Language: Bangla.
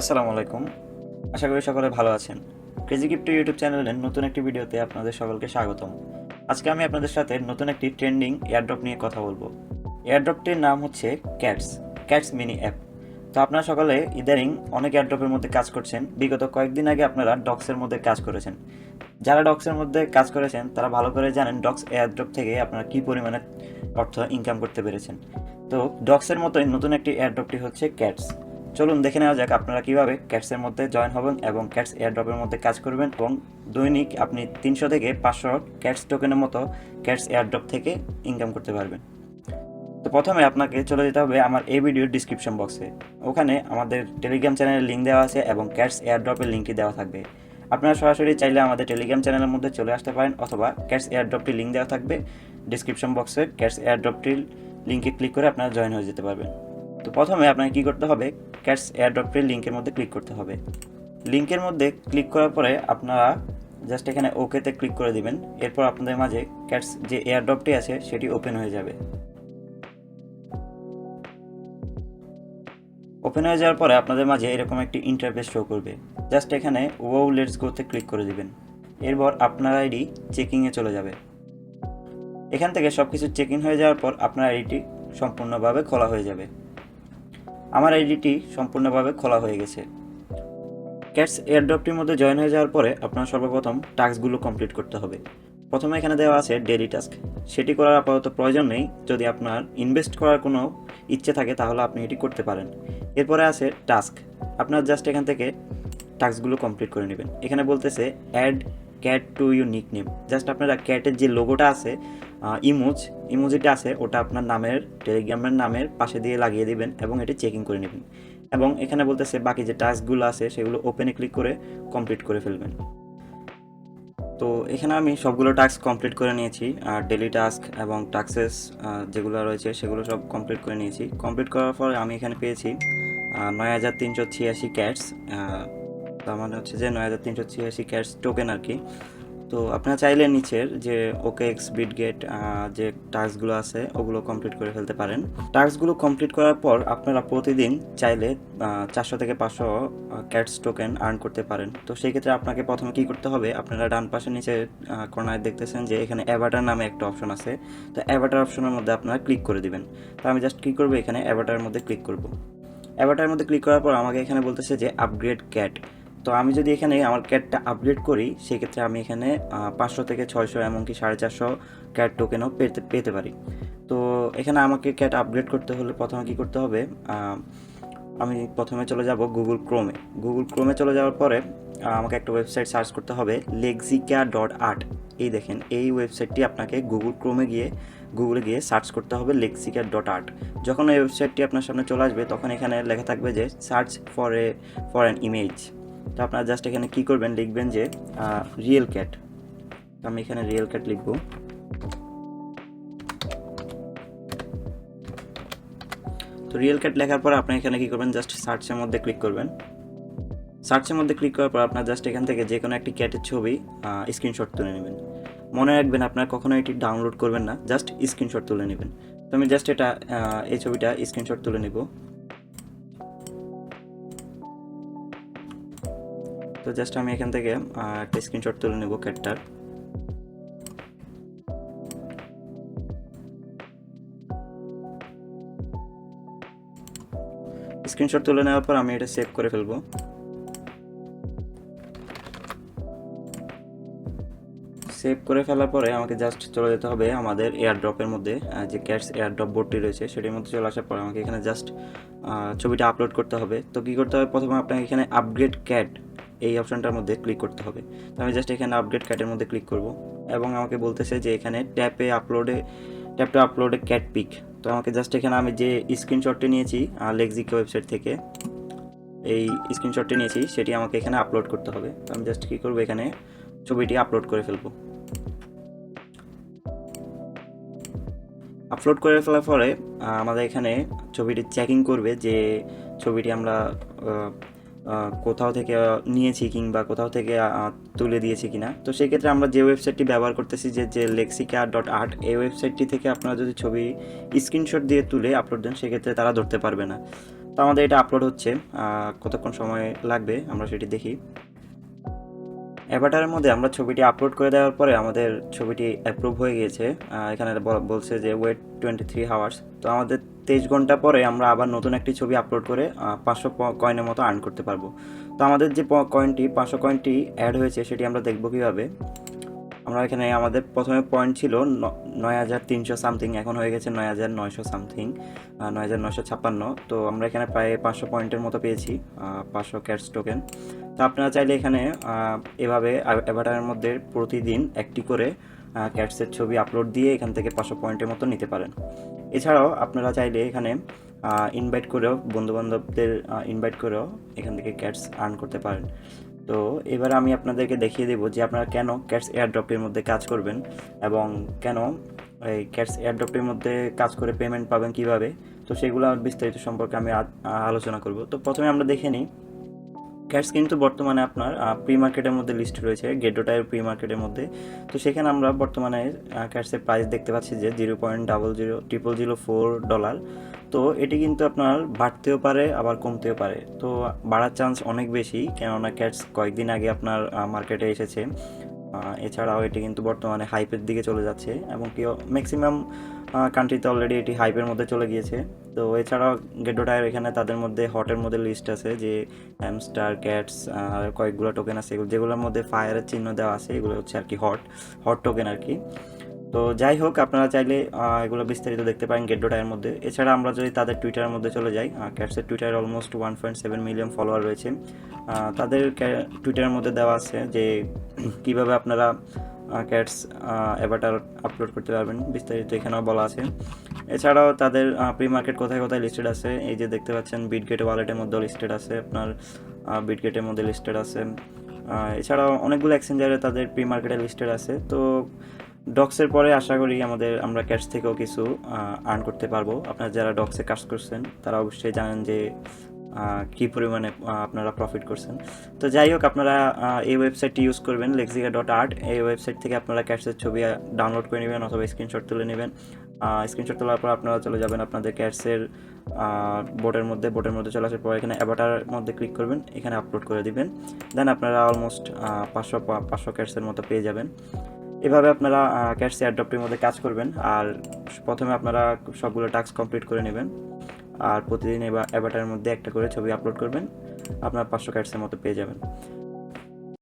আসসালামু আলাইকুম। আশা করি সকলে ভালো আছেন। ক্রেজি ক্রিপ্টো ইউটিউব চ্যানেলের নতুন একটি ভিডিওতে আপনাদের সকলকে স্বাগতম। আজকে আমি আপনাদের সাথে নতুন একটি ট্রেন্ডিং এয়ারড্রপ নিয়ে কথা বলবো। এয়ারড্রপটির নাম হচ্ছে ক্যাটস মিনি অ্যাপ। তো আপনারা সকলে ইদানিং অনেক এয়ারড্রপের মধ্যে কাজ করছেন। বিগত কয়েকদিন আগে আপনারা ডক্সের মধ্যে কাজ করেছেন। যারা ডক্সের মধ্যে কাজ করেছেন তারা ভালো করে জানেন ডক্স এয়ারড্রপ থেকে আপনারা কী পরিমাণে অর্থ ইনকাম করতে পেরেছেন। তো ডক্সের মতোই নতুন একটি এয়ারড্রপটি হচ্ছে ক্যাটস। চলুন দেখে নেওয়া যাক আপনারা কীভাবে ক্যাটসের মধ্যে জয়েন হবেন এবং ক্যাটস এয়ারড্রপের মধ্যে কাজ করবেন এবং দৈনিক আপনি 300 থেকে 500 ক্যাটস টোকেনের মতো ক্যাটস এয়ারড্রপ থেকে ইনকাম করতে পারবেন। তো প্রথমে আপনাকে চলে যেতে হবে আমার এই ভিডিওর ডিসক্রিপশন বক্সে। ওখানে আমাদের টেলিগ্রাম চ্যানেলের লিঙ্ক দেওয়া আছে এবং ক্যাটস এয়ারড্রপের লিঙ্কটি দেওয়া থাকবে। আপনারা সরাসরি চাইলে আমাদের টেলিগ্রাম চ্যানেলের মধ্যে চলে আসতে পারেন অথবা ক্যাটস এয়ারড্রপটির লিঙ্ক দেওয়া থাকবে ডিসক্রিপশন বক্সে। ক্যাটস এয়ারড্রপটির লিঙ্কে ক্লিক করে আপনারা জয়েন হয়ে যেতে পারবেন। তো প্রথমে আপনাকে কী করতে হবে, ক্যাটস এয়ারড্রপটির লিঙ্কের মধ্যে ক্লিক করতে হবে। লিঙ্কের মধ্যে ক্লিক করার পরে আপনারা জাস্ট এখানে ওকেতে ক্লিক করে দিবেন। এরপর আপনাদের মাঝে ক্যাটস যে এয়ারড্রপটি আছে সেটি ওপেন হয়ে যাবে। ওপেন হয়ে যাওয়ার পরে আপনাদের মাঝে এরকম একটি ইন্টারফেস শো করবে। জাস্ট এখানে ওয়াও লেটস গোতে ক্লিক করে দিবেন। এরপর আপনার আইডি চেকিংয়ে চলে যাবে। এখান থেকে সব কিছু চেক ইন হয়ে যাওয়ার পর আপনার আইডিটি সম্পূর্ণভাবে খোলা হয়ে যাবে। আমার আইডিটি সম্পূর্ণভাবে খোলা হয়ে গেছে। ক্যাটস এয়ারড্রপটির মধ্যে জয়েন হয়ে যাওয়ার পরে আপনার সর্বপ্রথম টাস্কগুলো কমপ্লিট করতে হবে। প্রথমে এখানে দেওয়া আছে ডেইলি টাস্ক। সেটি করার আপাতত প্রয়োজন নেই। যদি আপনার ইনভেস্ট করার কোনো ইচ্ছে থাকে তাহলে আপনি এটি করতে পারেন। এরপরে আছে টাস্ক। আপনার জাস্ট এখান থেকে টাস্কগুলো কমপ্লিট করে নেবেন। এখানে বলতেছে add cat to your nickname. Just আপনারা ক্যাটের যে লোগোটা আছে, ইমোজিটা আছে, ওটা আপনার নামের টেলিগ্রামের নামের পাশে দিয়ে লাগিয়ে দিবেন এবং এটি চেকিং করে নেবেন। এবং এখানে বলতেছে বাকি যে টাস্কগুলো আছে সেগুলো ওপেনে ক্লিক করে কমপ্লিট করে ফেলবেন। তো এখানে আমি সবগুলো টাস্ক কমপ্লিট করে নিয়েছি। আর ডেলি টাস্ক এবং টাস্কেস যেগুলো রয়েছে সেগুলো সব কমপ্লিট করে নিয়েছি। কমপ্লিট করার পর আমি এখানে পেয়েছি 9386 ক্যাটস। তার মানে হচ্ছে যে 9386 ক্যাটস টোকেন আর কি। তো আপনারা চাইলে নিচের যে ওকেএক্স বিটগেট যে টাস্কগুলো আছে ওগুলো কমপ্লিট করে ফেলতে পারেন। টাস্কগুলো কমপ্লিট করার পর আপনারা প্রতিদিন চাইলে 400 থেকে 500 ক্যাটস টোকেন আর্ন করতে পারেন। তো সেই ক্ষেত্রে আপনাকে প্রথমে কী করতে হবে, আপনারা ডান পাশে নিচে কর্নারে দেখতেছেন যে এখানে অ্যাভাটার নামে একটা অপশন আছে। তো অ্যাভাটার অপশনের মধ্যে আপনারা ক্লিক করে দিবেন। তো আমি জাস্ট কী করবো, এখানে অ্যাভাটারের মধ্যে ক্লিক করব। অ্যাভাটারের মধ্যে ক্লিক করার পর আমাকে এখানে বলতেছে যে আপগ্রেড ক্যাট। তো আমি যদি এখানে আমার ক্যাটটা আপগ্রেড করি সেক্ষেত্রে আমি এখানে 500 থেকে 600 এমনকি 450 ক্যাট টোকেনও পেতে পারি। তো এখানে আমাকে ক্যাট আপগ্রেড করতে হলে প্রথমে কী করতে হবে, আমি প্রথমে চলে যাব গুগল ক্রোমে চলে যাওয়ার পরে আমাকে একটা ওয়েবসাইট সার্চ করতে হবে lexica.art। এই দেখেন এই ওয়েবসাইটটি আপনাকে গুগলে গিয়ে সার্চ করতে হবে lexica.art। যখন এই ওয়েবসাইটটি আপনার সামনে চলে আসবে তখন এখানে লেখা থাকবে যে সার্চ ফর অ্যান ইমেজ। তো আপনারা জাস্ট এখানে কী করবেন, লিখবেন যে রিয়েল ক্যাট। তো আমি এখানে রিয়েল ক্যাট লিখব। তো রিয়েল ক্যাট লেখার পর আপনি এখানে কী করবেন, জাস্ট সার্চের মধ্যে ক্লিক করবেন। সার্চের মধ্যে ক্লিক করার পর আপনার জাস্ট এখান থেকে যে কোনো একটি ক্যাটের ছবি স্ক্রিনশট তুলে নেবেন। মনে রাখবেন আপনার কখনো এটি ডাউনলোড করবেন না, জাস্ট স্ক্রিনশট তুলে নেবেন। তো আমি জাস্ট এই ছবিটা স্ক্রিনশট তুলে নেব। তো জাস্ট আমি এখান থেকে একটা স্ক্রিনশট তুলে নেব ক্যাটটার। স্ক্রিনশট তুলে নেওয়ার পর আমি এটা সেভ করে ফেলবো। সেভ করে ফেলার পরে আমাকে জাস্ট চলে যেতে হবে আমাদের এয়ারড্রপের মধ্যে, যে ক্যাটস এয়ারড্রপ বোর্ডটি রয়েছে সেটির মধ্যে চলে আসার পরে আমাকে এখানে জাস্ট ছবিটা আপলোড করতে হবে। তো কী করতে হবে, প্রথমে আপনাকে এখানে আপগ্রেড ক্যাট এই অপশানটার মধ্যে ক্লিক করতে হবে। তো আমি জাস্ট এখানে আপগ্রেড ক্যাটের মধ্যে ক্লিক করব এবং আমাকে বলতেছে যে এখানে ট্যাপ টু আপলোডে ক্যাট পিক। তো আমাকে জাস্ট এখানে আমি যে স্ক্রিনশটটি নিয়েছি লেক্সিকা ওয়েবসাইট থেকে, এই স্ক্রিনশটটি নিয়েছি সেটি আমাকে এখানে আপলোড করতে হবে। তো আমি জাস্ট কী করবো, এখানে ছবিটি আপলোড করে ফেলবো। আপলোড করে ফেলার পরে আমাদের এখানে ছবিটি চেকিং করবে যে ছবিটি আমরা কোথাও থেকে নিয়েছি কিংবা কোথাও থেকে তুলে দিয়েছি কিনা। তো সেই ক্ষেত্রে আমরা যে ওয়েবসাইটটি ব্যবহার করতেছি যে lexica.art, এই ওয়েবসাইটটি থেকে আপনারা যদি ছবি স্ক্রিনশট দিয়ে তুলে আপলোড দেন সেক্ষেত্রে তারা ধরতে পারবে না। তো আমাদের এটা আপলোড হচ্ছে, কতক্ষণ সময় লাগবে আমরা সেটি দেখি। অ্যাভাটারের মধ্যে আমরা ছবিটি আপলোড করে দেওয়ার পরে আমাদের ছবিটি অ্যাপ্রুভ হয়ে গিয়েছে। এখানে বলছে যে ওয়েট 23 হাওয়ার্স। তো আমাদের 23 ঘন্টা পরে আমরা আবার নতুন একটি ছবি আপলোড করে 500 কয়েনের মতো আর্ন করতে পারবো। তো আমাদের যে কয়েনটি 500 কয়েনটি অ্যাড হয়েছে সেটি আমরা দেখবো কীভাবে। আমরা এখানে আমাদের প্রথমে পয়েন্ট ছিল 9300 সামথিং, এখন হয়ে গেছে 9900 সামথিং, 9956। তো আমরা এখানে প্রায় 500 পয়েন্টের মতো পেয়েছি, 500 ক্যাটস টোকেন। তো আপনারা চাইলে এখানে এভাবে অ্যাভাটারের মধ্যে প্রতিদিন একটি করে ক্যাটসের ছবি আপলোড দিয়ে এখান থেকে 500 পয়েন্টের মতো নিতে পারেন। এছাড়াও আপনারা চাইলে এখানে ইনভাইট করেও, বন্ধুবান্ধবদের ইনভাইট করেও এখান থেকে ক্যাটস আর্ন করতে পারেন। তো এবার আমি আপনাদেরকে দেখিয়ে দেবো যে আপনারা কেন ক্যাটস এয়ারড্রপটির মধ্যে কাজ করবেন এবং কেন এই ক্যাটস এয়ারড্রপটির মধ্যে কাজ করে পেমেন্ট পাবেন কিভাবে। তো সেগুলো বিস্তারিত সম্পর্কে আমি আলোচনা করব। তো প্রথমে আমরা দেখে নিই, ক্যাটস কিন্তু বর্তমানে আপনার প্রি মার্কেটের মধ্যে লিস্ট রয়েছে, গেডোটাইর প্রি মার্কেটের মধ্যে। তো সেখানে আমরা বর্তমানে ক্যাটসের প্রাইস দেখতে পাচ্ছি যে $0.0004। তো এটি কিন্তু আপনার বাড়তেও পারে আবার কমতেও পারে, তো বাড়ার চান্স অনেক বেশি, কেননা ক্যাটস কয়েকদিন আগে আপনার মার্কেটে এসেছে। এছাড়াও এটি কিন্তু বর্তমানে হাইপের দিকে চলে যাচ্ছে এবং কি ম্যাক্সিমাম কান্ট্রিতে অলরেডি এটি হাইপের মধ্যে চলে গিয়েছে। তো এছাড়াও গেডোটাইর এখানে তাদের মধ্যে হটের মধ্যে লিস্ট আছে, যে হ্যামস্টার, ক্যাটস, কয়েকগুলো টোকেন আছে যেগুলোর মধ্যে ফায়ারের চিহ্ন দেওয়া আছে, এগুলো হচ্ছে আর কি হট টোকেন আর কি। তো যাই হোক, আপনারা চাইলে এগুলো বিস্তারিত দেখতে পারেন গেডোটাইয়ের মধ্যে। এছাড়া আমরা যদি তাদের টুইটারের মধ্যে চলে যাই, ক্যাটসের টুইটারে অলমোস্ট 1.7 মিলিয়ন ফলোয়ার রয়েছে। তাদের টুইটারের মধ্যে দেওয়া আছে যে কীভাবে আপনারা ক্যাটস অ্যাভাটার আপলোড করতে পারবেন, বিস্তারিত এখানেও বলা আছে। এছাড়াও তাদের প্রি মার্কেট কোথায় কোথায় লিস্টেড আছে, এই যে দেখতে পাচ্ছেন বিটগেট ওয়ালেটের মধ্যেও লিস্টেড আছে, আপনার বিটগেটের মধ্যে লিস্টেড আছে। এছাড়াও অনেকগুলো এক্সচেঞ্জারে তাদের প্রি মার্কেটে লিস্টেড আছে। তো ডক্সের পরে আশা করি আমরা ক্যাটস থেকেও কিছু আর্ন করতে পারবো। আপনারা যারা ডক্সে কাজ করছেন তারা অবশ্যই জানেন যে কী পরিমাণে আপনারা প্রফিট করছেন। তো যাই হোক, আপনারা এই ওয়েবসাইটটি ইউজ করবেন, lexica.art। এই ওয়েবসাইট থেকে আপনারা ক্যাটসের ছবি ডাউনলোড করে নেবেন অথবা স্ক্রিনশট তুলে নেবেন। স্ক্রিনশট তোলার পর আপনারা চলে যাবেন আপনাদের ক্যাটসের বোটের মধ্যে চলে আসার পর এখানে অ্যাভাটারের মধ্যে ক্লিক করবেন, এখানে আপলোড করে দিবেন। দেন আপনারা অলমোস্ট 500 ক্যাটসের মতো পেয়ে যাবেন। এভাবে আপনারা ক্যাটস এয়ারড্রপটির মধ্যে কাজ করবেন। আর প্রথমে আপনারা সবগুলো টাস্ক কমপ্লিট করে নেবেন, আর প্রতিদিন অ্যাভাটারের মধ্যে একটা করে ছবি আপলোড করবেন, আপনার 500 ক্যাটসের মতো পেয়ে যাবেন।